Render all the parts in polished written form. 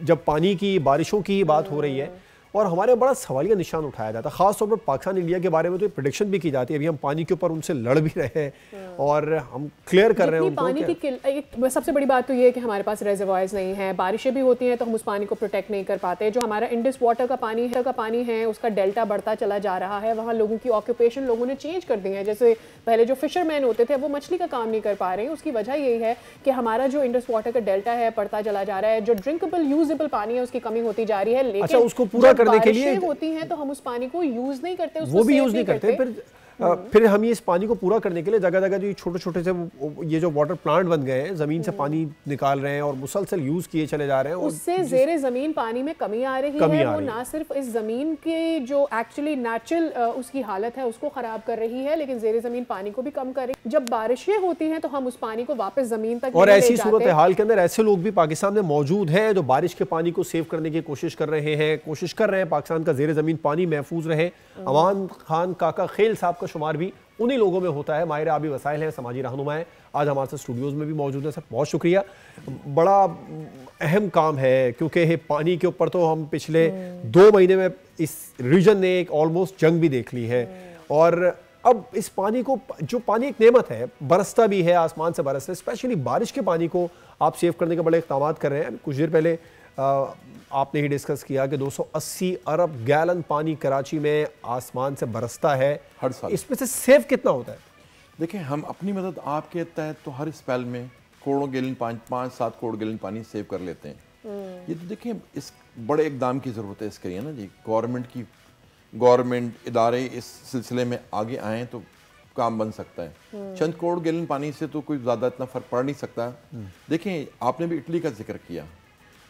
जब पानी की बारिशों की बात हो रही है और हमारे बड़ा सवालिया निशान उठाया जाता है, खासतौर पर पाकिस्तान इंडिया के बारे में तो प्रेडिक्शन भी की जाती है। अभी हम पानी के ऊपर उनसे लड़ भी रहे हैं और हम क्लियर कर रहे हैं उनको पानी की सबसे बड़ी बात तो ये है कि हमारे पास रिजर्वायर्स नहीं है, बारिशें भी होती हैं तो हम उस पानी को प्रोटेक्ट नहीं कर पाते। जो हमारा इंडस वाटर का पानी है उसका डेल्टा बढ़ता चला जा रहा है। वहाँ लोगों की ऑक्यूपेशन लोगों ने चेंज कर दी है। जैसे पहले जो फिशरमैन होते थे वो मछली का काम नहीं कर पा रहे हैं। उसकी वजह यही है कि हमारा जो इंडस वाटर का डेल्टा है बढ़ता चला जा रहा है। जो ड्रिंकेबल यूजेबल पानी है उसकी कमी होती जा रही है। लेकिन उसको पूरा करने के लिए हैं तो हम उस पानी को यूज नहीं करते, वो भी यूज नहीं करते। फिर हम ये इस पानी को पूरा करने के लिए जगह जगह जो छोटे छोटे से ये जो वाटर प्लांट बन गए हैं, जमीन से पानी निकाल रहे हैं और मुसलसल यूज किए चले जा रहे हैं। उससे ज़ेरे जमीन पानी में कमी आ रही है। वो ना सिर्फ इस जमीन के जो एक्चुअली नेचुरल उसकी हालत है उसको खराब कर रही है, लेकिन ज़ेरे जमीन पानी को भी कम कर रही है। जब बारिशें होती हैं तो हम उस पानी को वापस जमीन तक, और ऐसी सूरत हाल के अंदर ऐसे लोग भी पाकिस्तान में मौजूद हैं जो बारिश के पानी को सेव करने की कोशिश कर रहे हैं पाकिस्तान का ज़ेरे जमीन पानी महफूज रहे। अमान खान काका खेल साहब का शुमार भी उन्हीं लोगों में होता है। माहिर आबी वसाइल हैं, समाजी रहनुमा हैं, आज हमारे साथ स्टूडियोज़ में भी मौजूद है। सर बहुत शुक्रिया। बड़ा अहम काम है क्योंकि पानी के ऊपर तो हम पिछले 2 महीने में इस रीजन ने एक ऑलमोस्ट जंग भी देख ली है। और अब इस पानी को, जो पानी एक नेमत है, बरसता भी है, आसमान से बरसता है, स्पेशली बारिश के पानी को आप सेव करने के बड़े इक़दाम कर रहे हैं। कुछ देर पहले आपने ही डिस्कस किया कि 280 अरब गैलन पानी कराची में आसमान से बरसता है हर साल। इसमें से सेव कितना होता है? देखिए, हम अपनी मदद आपके तहत तो हर स्पेल में करोड़ों गैलन 5-7 करोड़ गैलन पानी सेव कर लेते हैं। ये तो देखिए, इस बड़े इकदाम की ज़रूरत है इसके लिए ना जी। गवर्नमेंट इदारे इस सिलसिले में आगे आएँ तो काम बन सकता है। चंद करोड़ गैलन पानी से तो कोई ज़्यादा इतना फ़र्क पड़ नहीं सकता। देखिए, आपने भी इटली का जिक्र किया।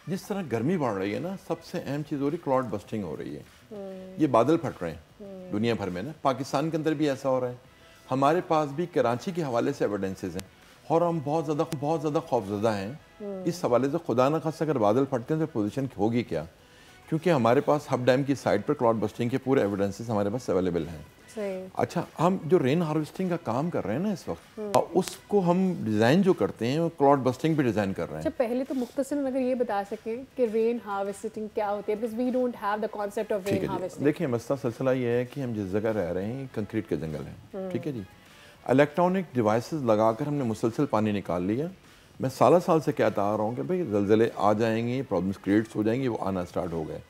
जिस तरह गर्मी बढ़ रही है ना, सबसे अहम चीज़ हो रही है क्लाउड बस्टिंग हो रही है। ये बादल फट रहे हैं दुनिया भर में ना, पाकिस्तान के अंदर भी ऐसा हो रहा है। हमारे पास भी कराची के हवाले से एविडेंसेस हैं और हम बहुत ज़्यादा खौफजदा हैं इस हवाले से। खुदा न खास्ता अगर बादल फटते हैं तो पोजीशन होगी क्या, क्योंकि हमारे पास हब डैम की साइड पर क्लाउड बस्टिंग के पूरे एविडेंसेस हमारे पास अवेलेबल हैं। अच्छा, हम जो रेन हार्वेस्टिंग का काम कर रहे हैं ना इस वक्त, उसको हम डिज़ाइन जो करते हैं वो क्लाउड बस्टिंग पे डिज़ाइन कर रहे हैं। अच्छा, पहले तो मुख्तसरन अगर ये बता सकें कि रेन हार्वेस्टिंग क्या होती है, because we don't have the concept of rain harvesting. देखिए, मसला सिलसिला ये है कि हम जिस जगह रह रहे हैं कंक्रीट के जंगल हैं, ठीक है जी। इलेक्ट्रॉनिक डिवाइसेस लगाकर हमने मुसलसल पानी निकाल लिया। मैं साल से कहता आ रहा हूँ कि भाई ज़लज़ले आ जाएंगे, प्रॉब्लम्स क्रिएट्स हो जाएंगी, वो आना स्टार्ट हो गए।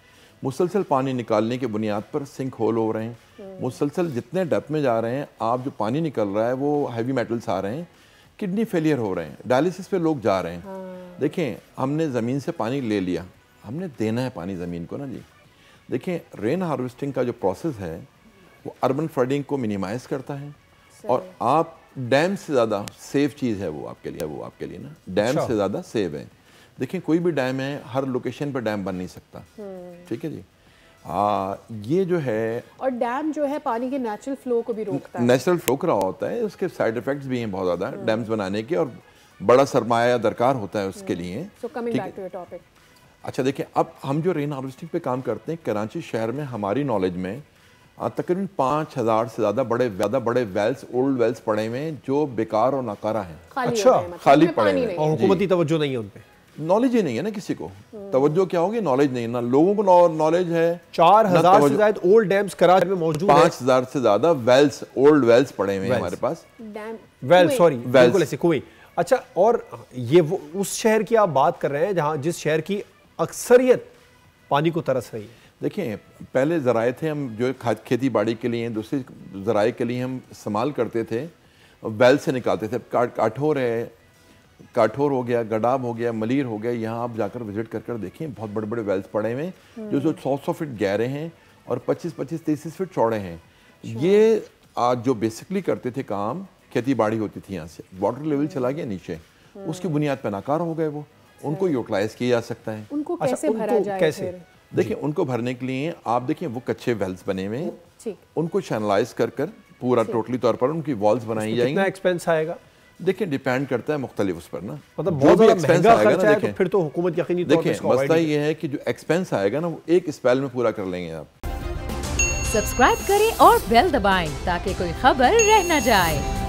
मुसलसल पानी निकालने के बुनियाद पर सिंक होल हो रहे हैं। मुसलसल जितने डेप्थ में जा रहे हैं, आप जो पानी निकल रहा है वो हैवी मेटल्स आ रहे हैं, किडनी फेलियर हो रहे हैं, डायलिसिस पे लोग जा रहे हैं। देखें, हमने ज़मीन से पानी ले लिया, हमने देना है पानी ज़मीन को ना जी। देखें, रेन हार्वेस्टिंग का जो प्रोसेस है वो अर्बन फ्लडिंग को मिनिमाइज़ करता है और आप डैम से ज़्यादा सेफ चीज़ है वो आपके लिए ना, डैम से ज़्यादा सेव है। देखिए, कोई भी डैम है, हर लोकेशन पर डैम बन नहीं सकता, ठीक है जी। ये जो है, और डैम जो है पानी के नेचुरल फ्लो को भी रोकता है, नेचुरल फ्लो कर रहा होता है। उसके साइड इफेक्ट्स भी हैं बहुत ज़्यादा डैम्स बनाने के, और बड़ा सरमाया दरकार होता है उसके लिए। अच्छा, देखिए, अब हम जो रेन हार्वेस्टिंग पे काम करते हैं कराची शहर में, हमारी नॉलेज में तकरीबन 5000 से ज़्यादा बड़े वेल्स, ओल्ड वेल्स पड़े हुए हैं जो बेकार और नाकारा हैं। अच्छा, खाली पड़े हैं और हुकूमती तवज्जो नहीं है उन पे, नॉलेज ही नहीं है ना किसी को। तवज्जो क्या होगी, नॉलेज नहीं है ना, लोगों को नॉलेज है। 4000 से ज्यादा ओल्ड डैम्स कराची में मौजूद है। 5000 से ज्यादा वेल्स, ओल्ड वेल्स पड़े हुए हैं हमारे पास। कुएं। अच्छा, और ये वो उस शहर की आप बात कर रहे हैं जहां जिस शहर की अक्सरियत पानी को तरस रही है। देखिए, पहले ज़राए थे हम जो खेती बाड़ी के लिए, दूसरे ज़राए के लिए हम इस्तेमाल करते थे, वेल से निकालते थे। काठोर हो गया, गडाब हो गया, मलीर हो गया, यहाँ आप जाकर विजिट कर देखें, बहुत बड़े बड़े वेल्स पड़े हुए हैं जो 100 फीट गहरे हैं और 25-30 फीट चौड़े हैं। ये आज जो बेसिकली करते थे काम, खेती बाड़ी होती थी, यहाँ से वाटर लेवल चला गया नीचे, उसकी बुनियाद पर नाकार हो गए। वो उनको यूटिलाइज किया जा सकता है। उनको कैसे भरा जाए? कैसे? देखिए, उनको भरने के लिए आप देखिए वो कच्चे वेल्स बने हुए हैं, उनको चैनलाइज कर पूरा टोटली तौर पर उनकी वॉल्स बनाई जाएंगी। कितना एक्सपेंस आएगा? देखिए, डिपेंड करता है मुख्तलिफ उस पर ना, मतलब बहुत ज़्यादा महंगा खर्चा है तो फिर तो हुकूमत यकीनी तौर पे देखिए, मसला ये है कि जो एक्सपेंस आएगा ना वो एक स्पेल में पूरा कर लेंगे आप। सब्सक्राइब करें और बेल दबाएं ताकि कोई खबर रह न जाए।